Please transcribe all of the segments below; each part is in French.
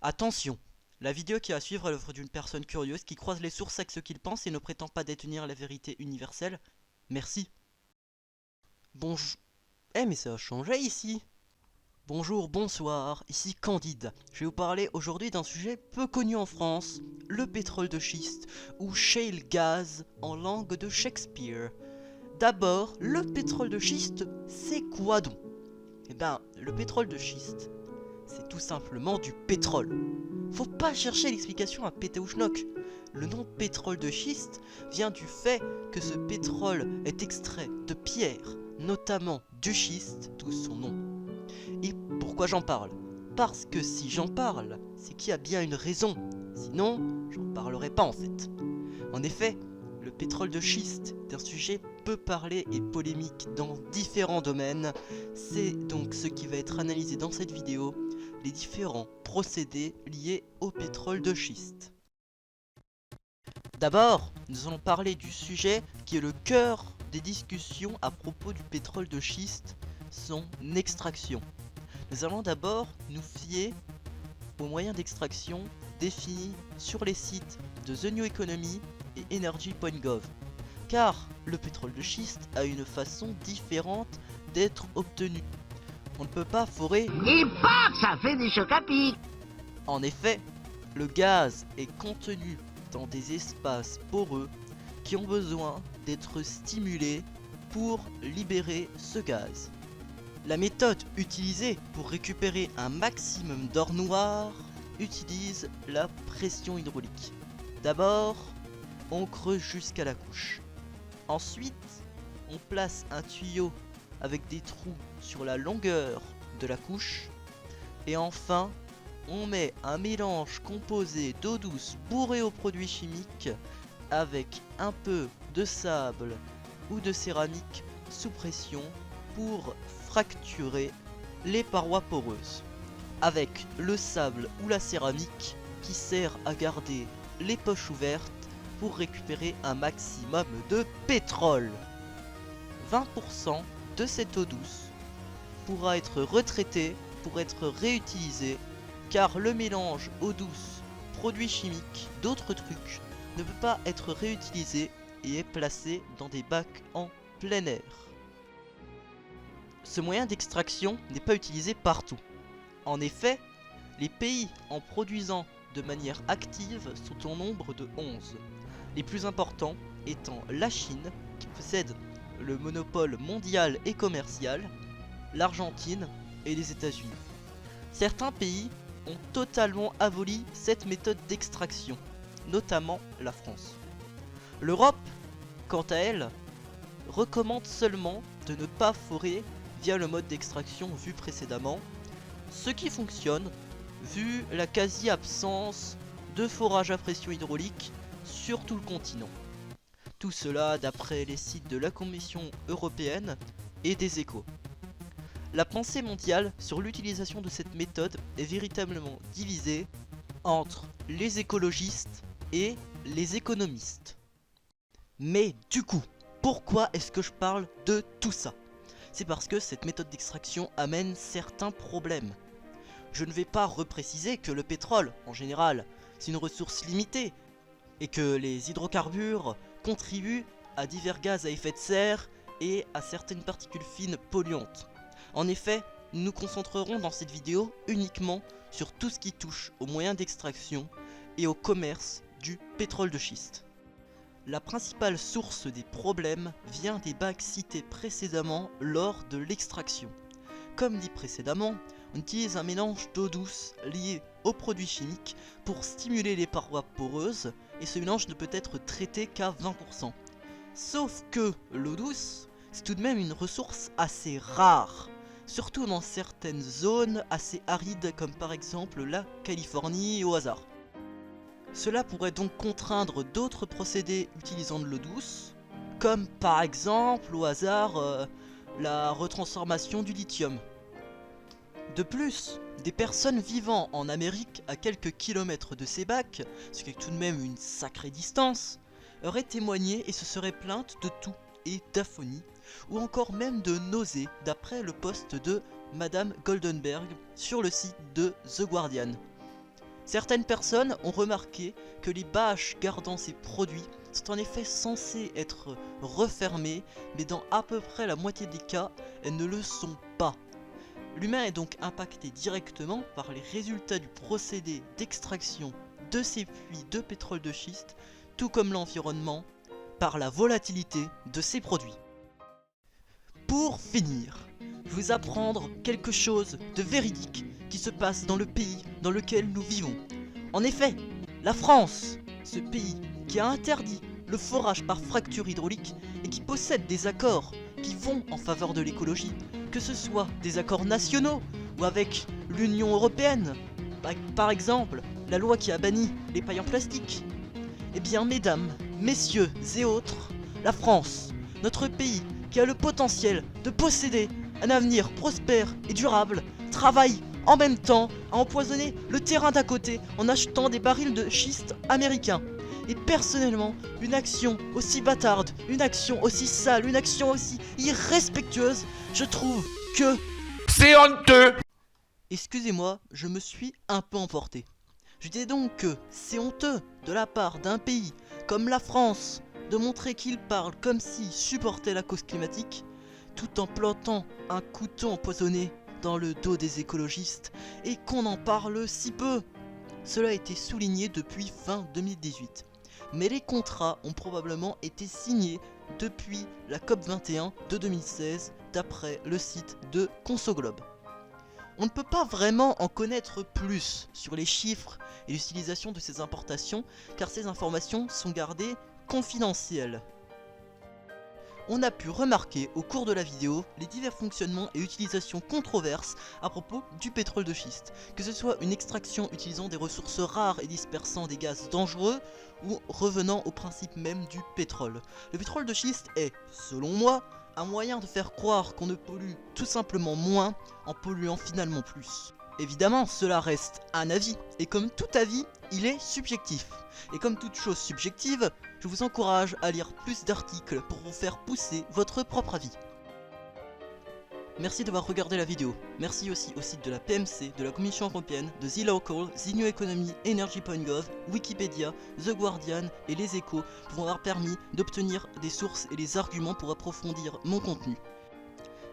Attention, la vidéo qui va suivre est l'œuvre d'une personne curieuse qui croise les sources avec ce qu'il pense et ne prétend pas détenir la vérité universelle. Merci. Bonjour. Mais ça a changé ici. Bonjour, bonsoir, ici Candide. Je vais vous parler aujourd'hui d'un sujet peu connu en France, le pétrole de schiste, ou shale gas en langue de Shakespeare. D'abord, le pétrole de schiste, c'est quoi donc? Eh ben, le pétrole de schiste, c'est tout simplement du pétrole. Faut pas chercher l'explication à péter ou schnock. Le nom pétrole de schiste vient du fait que ce pétrole est extrait de pierres, notamment du schiste, d'où son nom. Et pourquoi j'en parle? Parce que si j'en parle, c'est qu'il y a bien une raison. Sinon, j'en parlerai pas en fait. En effet, le pétrole de schiste est un sujet peu parlé et polémique dans différents domaines. C'est donc ce qui va être analysé dans cette vidéo, les différents procédés liés au pétrole de schiste. D'abord, nous allons parler du sujet qui est le cœur des discussions à propos du pétrole de schiste, son extraction. Nous allons d'abord nous fier aux moyens d'extraction définis sur les sites de The New Economy et Energy.gov. Car le pétrole de schiste a une façon différente d'être obtenu. On ne peut pas forer... Et pas ça fait des chocs à pic. En effet, le gaz est contenu dans des espaces poreux qui ont besoin d'être stimulés pour libérer ce gaz. La méthode utilisée pour récupérer un maximum d'or noir utilise la pression hydraulique. D'abord, on creuse jusqu'à la couche. Ensuite, on place un tuyau avec des trous sur la longueur de la couche. Et enfin, on met un mélange composé d'eau douce bourrée aux produits chimiques avec un peu de sable ou de céramique sous pression pour fracturer les parois poreuses. Avec le sable ou la céramique qui sert à garder les poches ouvertes pour récupérer un maximum de pétrole. 20% de cette eau douce pourra être retraitée pour être réutilisée car le mélange eau douce, produits chimiques, d'autres trucs ne peut pas être réutilisé et est placé dans des bacs en plein air. Ce moyen d'extraction n'est pas utilisé partout. En effet, les pays en produisant de manière active sont au nombre de 11. Les plus importants étant la Chine, qui possède le monopole mondial et commercial, l'Argentine et les États-Unis. Certains pays ont totalement aboli cette méthode d'extraction, notamment la France. L'Europe, quant à elle, recommande seulement de ne pas forer via le mode d'extraction vu précédemment, ce qui fonctionne vu la quasi-absence de forage à pression hydraulique sur tout le continent. Tout cela d'après les sites de la Commission européenne et des Échos. La pensée mondiale sur l'utilisation de cette méthode est véritablement divisée entre les écologistes et les économistes. Mais du coup, pourquoi est-ce que je parle de tout ça? C'est parce que cette méthode d'extraction amène certains problèmes. Je ne vais pas repréciser que le pétrole, en général, c'est une ressource limitée, et que les hydrocarbures contribuent à divers gaz à effet de serre et à certaines particules fines polluantes. En effet, nous nous concentrerons dans cette vidéo uniquement sur tout ce qui touche aux moyens d'extraction et au commerce du pétrole de schiste. La principale source des problèmes vient des bacs cités précédemment lors de l'extraction. Comme dit précédemment, on utilise un mélange d'eau douce lié aux produits chimiques pour stimuler les parois poreuses et ce mélange ne peut être traité qu'à 20%. Sauf que l'eau douce, c'est tout de même une ressource assez rare, surtout dans certaines zones assez arides comme par exemple la Californie au hasard. Cela pourrait donc contraindre d'autres procédés utilisant de l'eau douce, comme par exemple au hasard la retransformation du lithium. De plus, des personnes vivant en Amérique à quelques kilomètres de ces bacs, ce qui est tout de même une sacrée distance, auraient témoigné et se seraient plaintes de toux et d'aphonie, ou encore même de nausées d'après le post de Madame Goldenberg sur le site de The Guardian. Certaines personnes ont remarqué que les bâches gardant ces produits sont en effet censées être refermées, mais dans à peu près la moitié des cas, elles ne le sont pas. L'humain est donc impacté directement par les résultats du procédé d'extraction de ces puits de pétrole de schiste, tout comme l'environnement, par la volatilité de ces produits. Pour finir, je vais vous apprendre quelque chose de véridique qui se passe dans le pays dans lequel nous vivons. En effet, la France, ce pays qui a interdit le forage par fracture hydraulique et qui possède des accords qui vont en faveur de l'écologie, que ce soit des accords nationaux ou avec l'Union Européenne, par exemple la loi qui a banni les pailles en plastique. Eh bien mesdames, messieurs et autres, la France, notre pays qui a le potentiel de posséder un avenir prospère et durable, travaille en même temps à empoisonner le terrain d'à côté en achetant des barils de schiste américains. Et personnellement, une action aussi bâtarde, une action aussi sale, une action aussi irrespectueuse, je trouve que... C'est honteux! Excusez-moi, je me suis un peu emporté. Je disais donc que c'est honteux de la part d'un pays comme la France de montrer qu'il parle comme s'il supportait la cause climatique, tout en plantant un couteau empoisonné dans le dos des écologistes, et qu'on en parle si peu. Cela a été souligné depuis fin 2018. Mais les contrats ont probablement été signés depuis la COP21 de 2016, d'après le site de ConsoGlobe. On ne peut pas vraiment en connaître plus sur les chiffres et l'utilisation de ces importations, car ces informations sont gardées confidentielles. On a pu remarquer au cours de la vidéo les divers fonctionnements et utilisations controverses à propos du pétrole de schiste, que ce soit une extraction utilisant des ressources rares et dispersant des gaz dangereux, ou revenant au principe même du pétrole. Le pétrole de schiste est, selon moi, un moyen de faire croire qu'on ne pollue tout simplement moins en polluant finalement plus. Évidemment, cela reste un avis, et comme tout avis, il est subjectif. Et comme toute chose subjective, je vous encourage à lire plus d'articles pour vous faire pousser votre propre avis. Merci d'avoir regardé la vidéo. Merci aussi au site de la PMC, de la Commission Européenne, de The Local, The New Economy, Energy.gov, Wikipédia, The Guardian et Les Échos pour m'avoir permis d'obtenir des sources et des arguments pour approfondir mon contenu.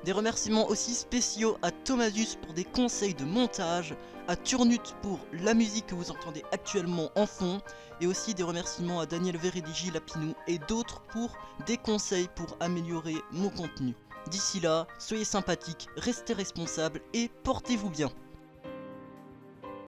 Des remerciements aussi spéciaux à Thomasus pour des conseils de montage, à Turnut pour la musique que vous entendez actuellement en fond, et aussi des remerciements à Daniel Veredigi Lapinou et d'autres pour des conseils pour améliorer mon contenu. D'ici là, soyez sympathiques, restez responsables et portez-vous bien.